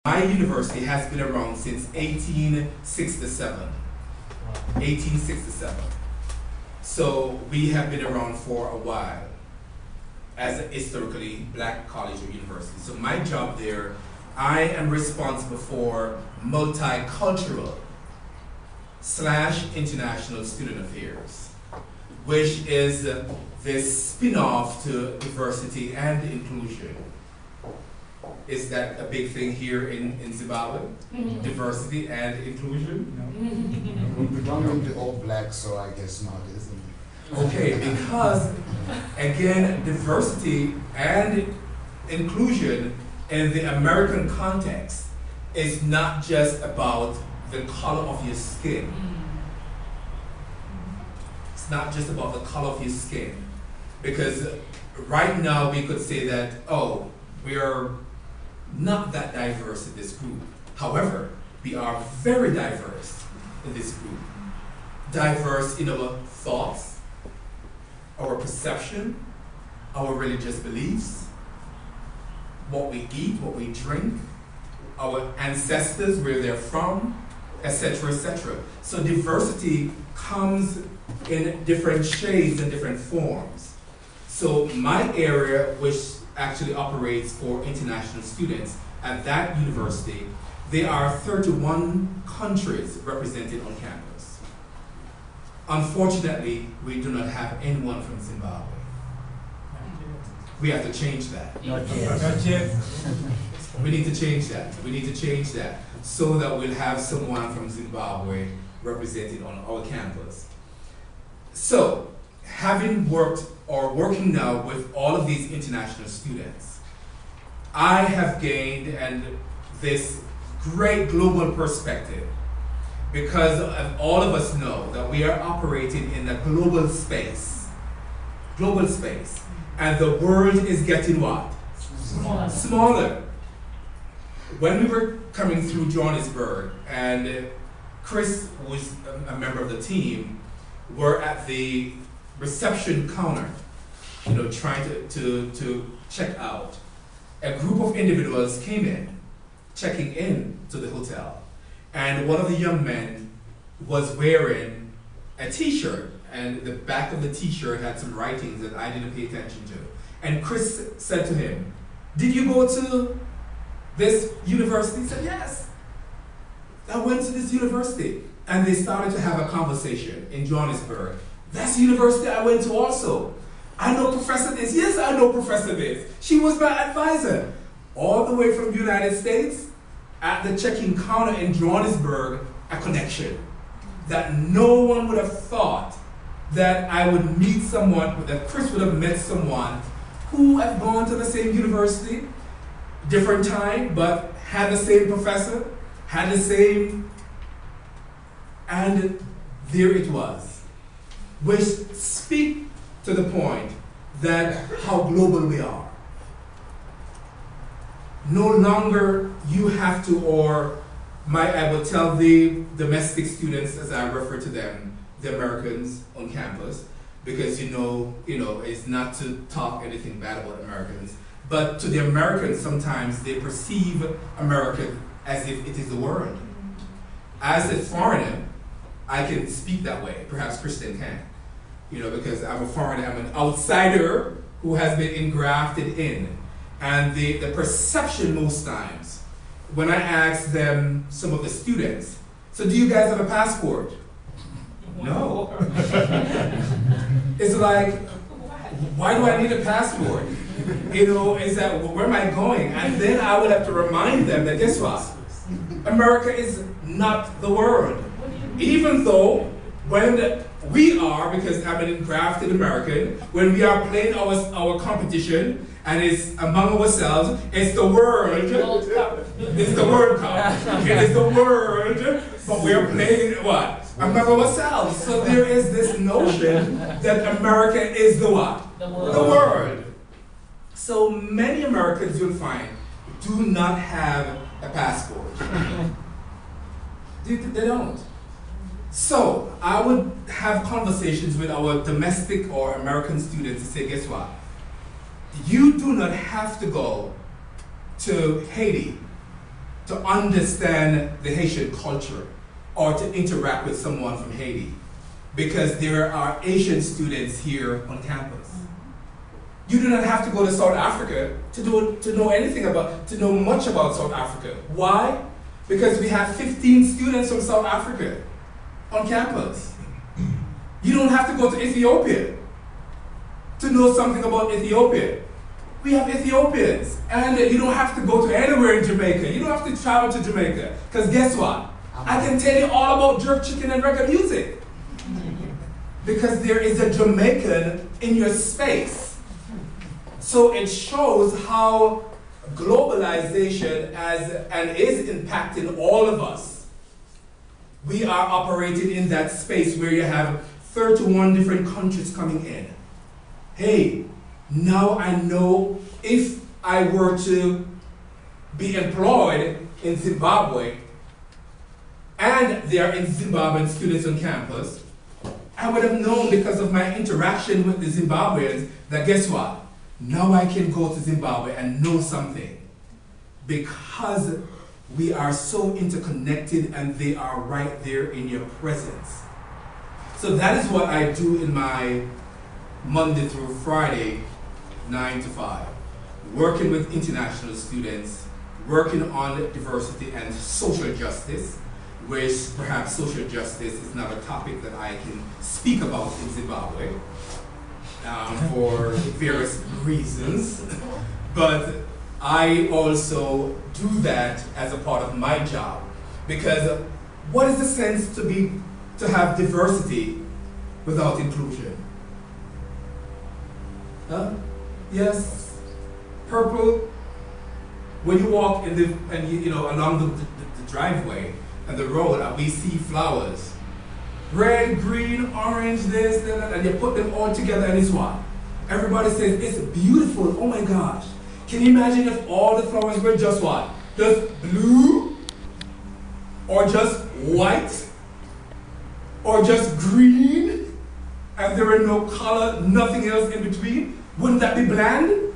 My university has been around since 1867. 1867. So we have been around for a while as a historically black college or university. So my job there, I am responsible for multicultural / international student affairs, which is this spin-off to diversity and inclusion. Is that a big thing here in Zimbabwe? Mm-hmm. Diversity and inclusion? No. We belong to all black, so I guess not, isn't it? Okay, because again, diversity and inclusion in the American context is not just about the color of your skin. It's not just about the color of your skin. Because right now we could say that, oh, we are not that diverse in this group. However, we are very diverse in this group. Diverse in our thoughts, our perception, our religious beliefs, what we eat, what we drink, our ancestors, where they're from, etc., etc. So diversity comes in different shades and different forms. So my area, which actually operates for international students at that university, there are 31 countries represented on campus. Unfortunately, we do not have anyone from Zimbabwe. We have to change that. Not yet. We need to change that. We need to change that so that we'll have someone from Zimbabwe represented on our campus. So, having worked or working now with all of these international students, I have gained this great global perspective because all of us know that we are operating in a global space. Global space. And the world is getting what? Smaller. When we were coming through Johannesburg, and Chris was a member of the team, were at the reception counter, trying to check out. A group of individuals came in, checking in to the hotel, and one of the young men was wearing a t-shirt, and the back of the t-shirt had some writings that I didn't pay attention to. And Chris said to him, "Did you go to this university?" He said, "Yes, I went to this university." And they started to have a conversation in Johannesburg. "That's the university I went to also. I know Professor this." "Yes, I know Professor this. She was my advisor." All the way from the United States, at the check-in counter in Johannesburg, a connection that no one would have thought that I would meet someone, that Chris would have met someone who had gone to the same university, different time, but had the same professor, had the same, and there it was, which speak to the point that how global we are. No longer you have to, or I will tell the domestic students, as I refer to them, the Americans on campus, because it's not to talk anything bad about Americans, but to the Americans sometimes they perceive America as if it is the world. As a foreigner, I can speak that way. Perhaps Kristen can, because I'm a foreigner, I'm an outsider who has been engrafted in. And the perception most times, when I ask them, some of the students, "So do you guys have a passport?" "No." It's like, why do I need a passport? Is that, where am I going? And then I would have to remind them that, guess what? America is not the world. Even though when we are, because I'm an engrafted American, when we are playing our competition and it's among ourselves, it's the world. It's the World Cup. It is the world, but we are playing what? Among ourselves. So there is this notion that America is the what? The world. So many Americans, you'll find, do not have a passport. They don't. So I would have conversations with our domestic or American students to say, guess what? You do not have to go to Haiti to understand the Haitian culture or to interact with someone from Haiti, because there are Asian students here on campus. You do not have to go to South Africa to know much about South Africa. Why? Because we have 15 students from South Africa on campus. You don't have to go to Ethiopia to know something about Ethiopia. We have Ethiopians, and you don't have to go to anywhere in Jamaica. You don't have to travel to Jamaica, because guess what? I can tell you all about jerk chicken and reggae music. Because there is a Jamaican in your space. So it shows how globalization is impacting all of us. We are operating in that space where you have 31 different countries coming in. Hey, now I know if I were to be employed in Zimbabwe and there are Zimbabwean students on campus, I would have known because of my interaction with the Zimbabweans that guess what? Now I can go to Zimbabwe and know something, because we are so interconnected and they are right there in your presence. So that is what I do in my Monday through Friday, 9 to 5. Working with international students, working on diversity and social justice, which perhaps social justice is not a topic that I can speak about in Zimbabwe. For various reasons, but I also do that as a part of my job, because what is the sense to have diversity without inclusion? Huh? Yes, purple. When you walk in along the driveway and the road, we see flowers. Red, green, orange, this, that, and you put them all together and it's what? Everybody says, it's beautiful, oh my gosh. Can you imagine if all the flowers were just what? Just blue? Or just white? Or just green? And there were no color, nothing else in between? Wouldn't that be bland?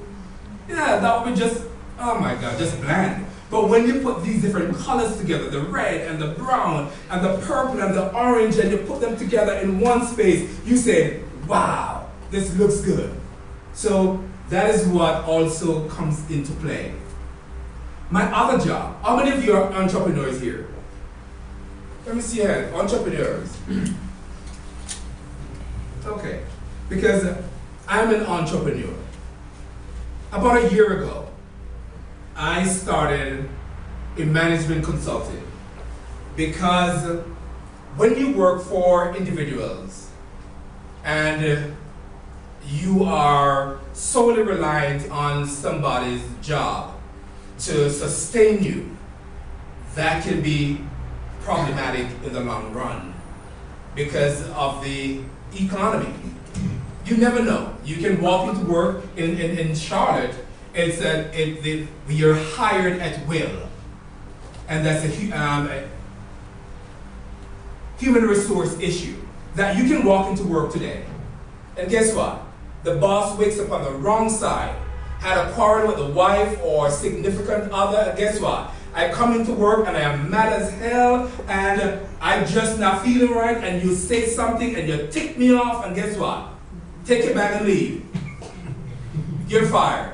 Yeah, that would be just, oh my God, just bland. But when you put these different colors together, the red and the brown and the purple and the orange, and you put them together in one space, you say, wow, this looks good. So that is what also comes into play. My other job, how many of you are entrepreneurs here? Let me see your hand, entrepreneurs. Okay, because I'm an entrepreneur. About a year ago, I started in management consulting, because when you work for individuals and you are solely reliant on somebody's job to sustain you, that can be problematic in the long run because of the economy. You never know. You can walk into work in Charlotte. You're hired at will, and that's a human resource issue. That you can walk into work today, and guess what? The boss wakes up on the wrong side, had a quarrel with the wife or significant other, and guess what? I come into work and I am mad as hell, and I'm just not feeling right, and you say something and you tick me off, and guess what? Take it back and leave. You're fired.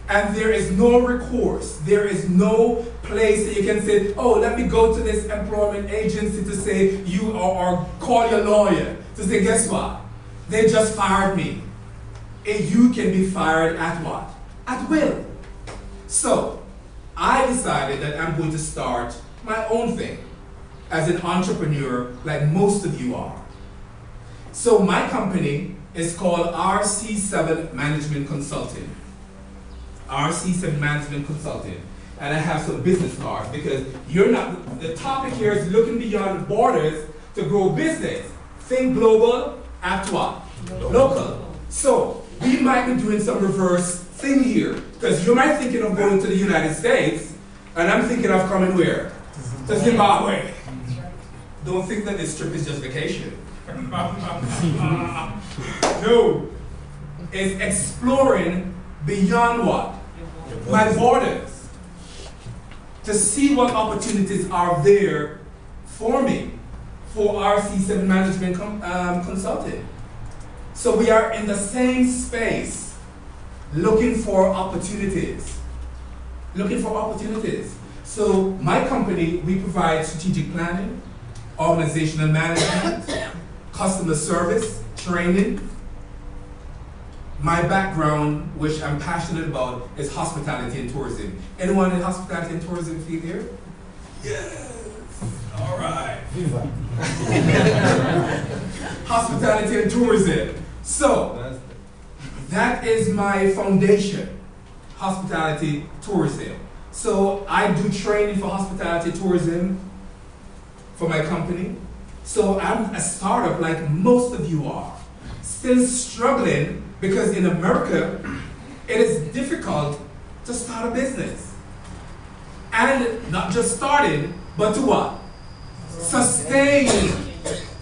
And there is no recourse. There is no place that you can say, oh, let me go to this employment agency to say you, or call your lawyer to say, guess what? They just fired me. And you can be fired at what? At will. So, I decided that I'm going to start my own thing as an entrepreneur like most of you are. So my company is called RC7 Management Consulting. RC7 Management Consulting. And I have some business cards because the topic here is looking beyond borders to grow business. Think global, act what? Local. So we might be doing some reverse thing here, because you might be thinking of going to the United States, and I'm thinking of coming where? To Zimbabwe. Don't think that this trip is just vacation. No. It's exploring beyond what? My borders. to see what opportunities are there for me, for RC7 Management Consulting. So we are in the same space, looking for opportunities. Looking for opportunities. So my company, we provide strategic planning, organizational management, customer service, training. My background, which I'm passionate about, is hospitality and tourism. Anyone in hospitality and tourism field here? Yes. All right. Hospitality and tourism. So that is my foundation, hospitality, tourism. So I do training for hospitality, tourism for my company. So I'm a startup like most of you are, still struggling because in America, it is difficult to start a business. And not just starting, but to what? Sustain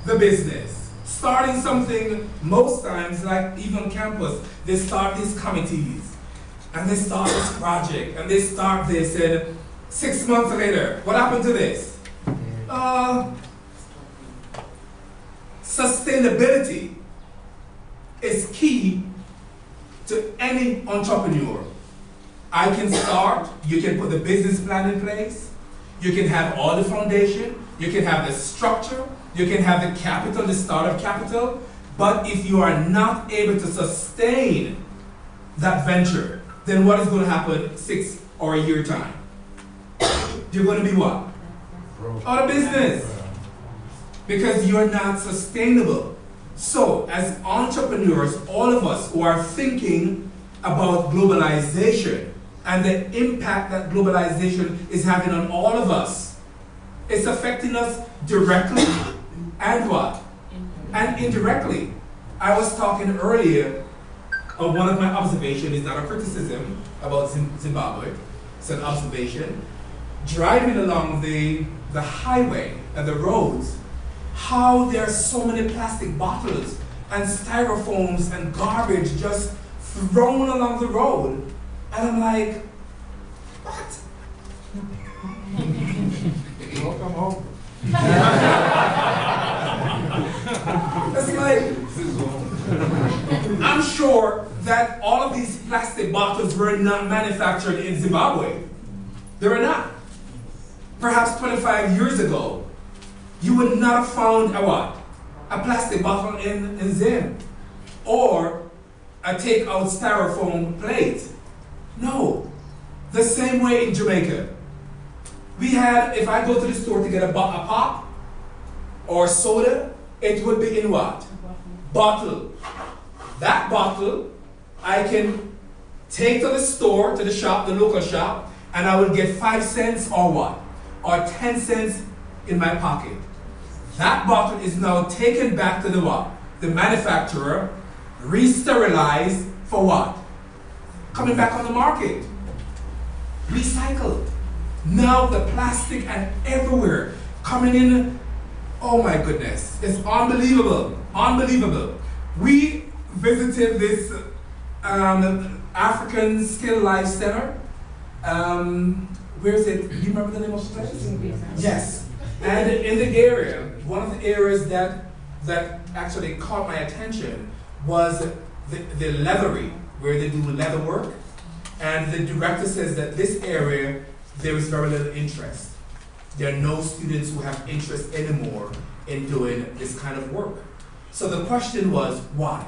the business. Starting something, most times, like even on campus, they start these committees, and they start this project, and they start this, and 6 months later, what happened to this? Sustainability is key to any entrepreneur. I can start, you can put the business plan in place, you can have all the foundation, you can have the structure, you can have the capital, the startup capital, but if you are not able to sustain that venture, then what is going to happen 6 or a year time? You're going to be what? Out of business. Because you're not sustainable. So, as entrepreneurs, all of us who are thinking about globalization and the impact that globalization is having on all of us, it's affecting us directly and what? And indirectly. I was talking earlier of one of my observations, is not a criticism about Zimbabwe, it's an observation. Driving along the highway and the roads, how there are so many plastic bottles and styrofoams and garbage just thrown along the road. And I'm like, what? Welcome home. It's like, I'm sure that all of these plastic bottles were not manufactured in Zimbabwe. They were not. Perhaps 25 years ago, you would not have found a what? A plastic bottle in Zim. Or a take-out styrofoam plate. No. The same way in Jamaica. We had, if I go to the store to get a pop or soda, it would be in what? Bottle. That bottle, I can take to the store, to the shop, the local shop, and I will get 5 cents or what? Or 10 cents in my pocket. That bottle is now taken back to the what? The manufacturer, re-sterilized for what? Coming back on the market. Recycled. Now the plastic and everywhere coming in. Oh my goodness, it's unbelievable, unbelievable. We visited this African Skill Life Center. Where is it? Do you remember the name of the place? Yes. And in the area, one of the areas that actually caught my attention was the leathery, where they do leather work. And the director says that this area, there is very little interest. There are no students who have interest anymore in doing this kind of work. So the question was, why?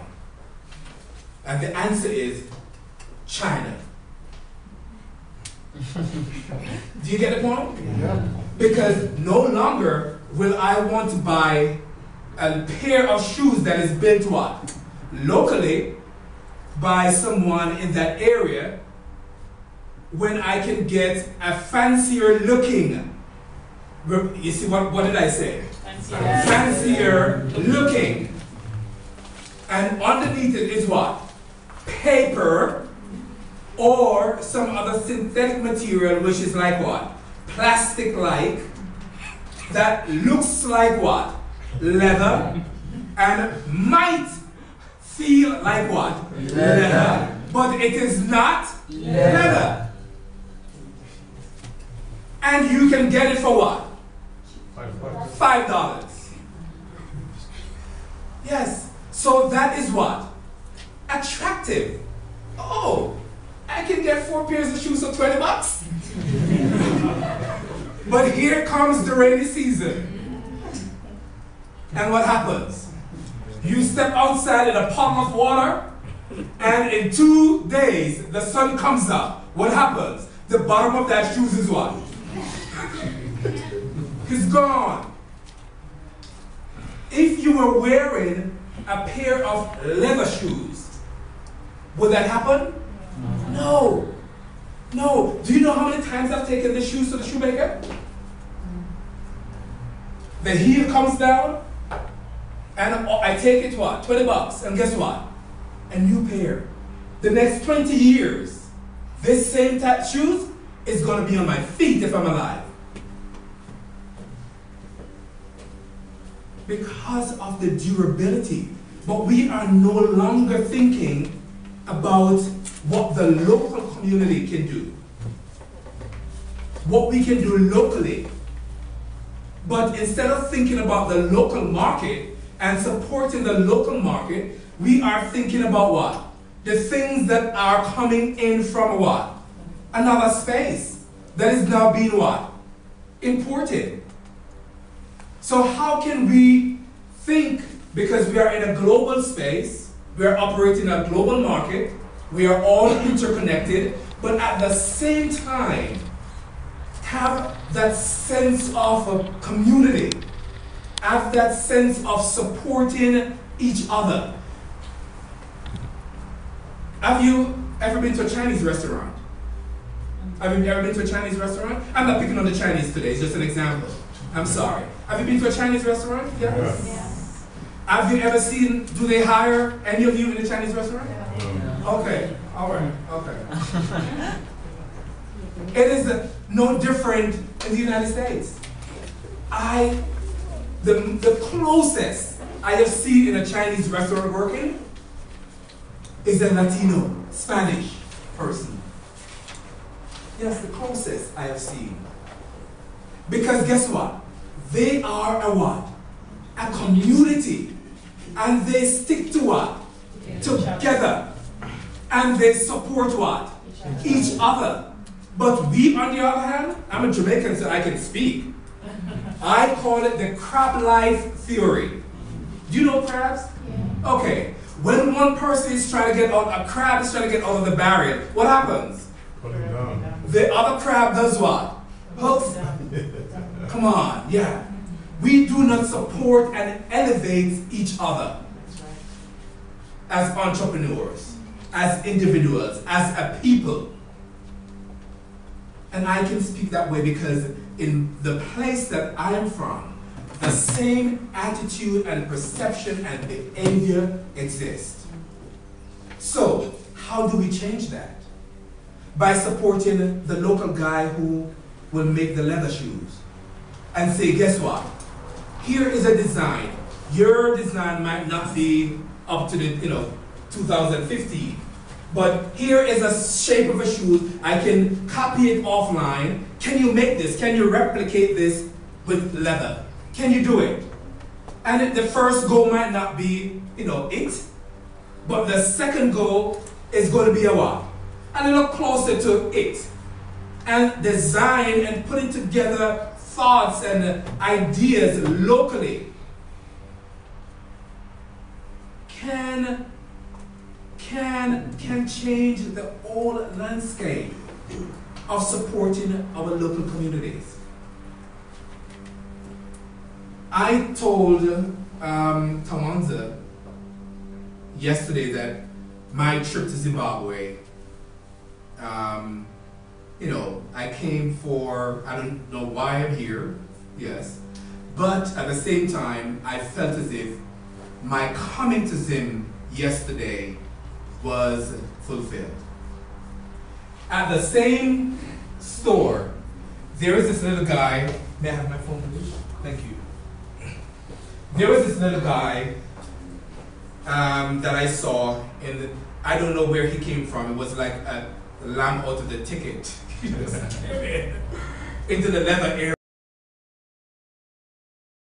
And the answer is China. Do you get the point? Yeah. Because no longer will I want to buy a pair of shoes that is built what? Locally by someone in that area, when I can get a fancier looking, you see what did I say? Fancier looking. And underneath it is what? Paper or some other synthetic material which is like what? Plastic-like, that looks like what? Leather, and might feel like what? Leather, but it is not leather. And you can get it for what? $5. Yes. So that is what? Attractive. Oh, I can get 4 pairs of shoes for $20. But here comes the rainy season. And what happens? You step outside in a pot of water, and in 2 days, the sun comes up. What happens? The bottom of that shoes is what? It's gone. If you were wearing a pair of leather shoes, would that happen? No. No. Do you know how many times I've taken the shoes to the shoemaker? The heel comes down, and I take it what? $20. And guess what? A new pair. The next 20 years, this same type of shoes is going to be on my feet if I'm alive. Because of the durability. But we are no longer thinking about what the local community can do. What we can do locally. But instead of thinking about the local market and supporting the local market, we are thinking about what? The things that are coming in from what? Another space that is now being what? Imported. So how can we think, because we are in a global space, we are operating a global market, we are all interconnected, but at the same time, have that sense of a community, have that sense of supporting each other. Have you ever been to a Chinese restaurant? Have you ever been to a Chinese restaurant? I'm not picking on the Chinese today, it's just an example. I'm sorry. Have you been to a Chinese restaurant? Yes. Yes. Have you ever seen, do they hire any of you in a Chinese restaurant? Yeah. Okay, all right, okay. It is no different in the United States. The closest I have seen in a Chinese restaurant working is a Latino, Spanish person. Yes, the closest I have seen. Because guess what? They are a what? A community. And they stick to what? Together. And they support what? Each other. But we, on the other hand, I'm a Jamaican, so I can speak. I call it the crab life theory. Do you know crabs? Yeah. Okay. When one person is trying to get out, a crab is trying to get out of the barrier, what happens? Put it down. The other crab does what? Hooks. Come on, yeah. We do not support and elevate each other as entrepreneurs, as individuals, as a people. And I can speak that way because in the place that I am from, the same attitude and perception and behavior exist. So, how do we change that? By supporting the local guy who will make the leather shoes. And say, guess what? Here is a design. Your design might not be up to the 2015. But here is a shape of a shoe. I can copy it offline. Can you make this? Can you replicate this with leather? Can you do it? And the first go might not be, it. But the second go is going to be a what? A little closer to it. And design and putting together thoughts and ideas locally can change the whole landscape of supporting our local communities. I told Tawanza yesterday that my trip to Zimbabwe, I came for, I don't know why I'm here, yes, but at the same time, I felt as if my coming to Zim yesterday was fulfilled. At the same store, there is this little guy. May I have my phone, please? Thank you. There was this little guy that I saw in the, I don't know where he came from. It was like a lamb out of the ticket. into the leather area.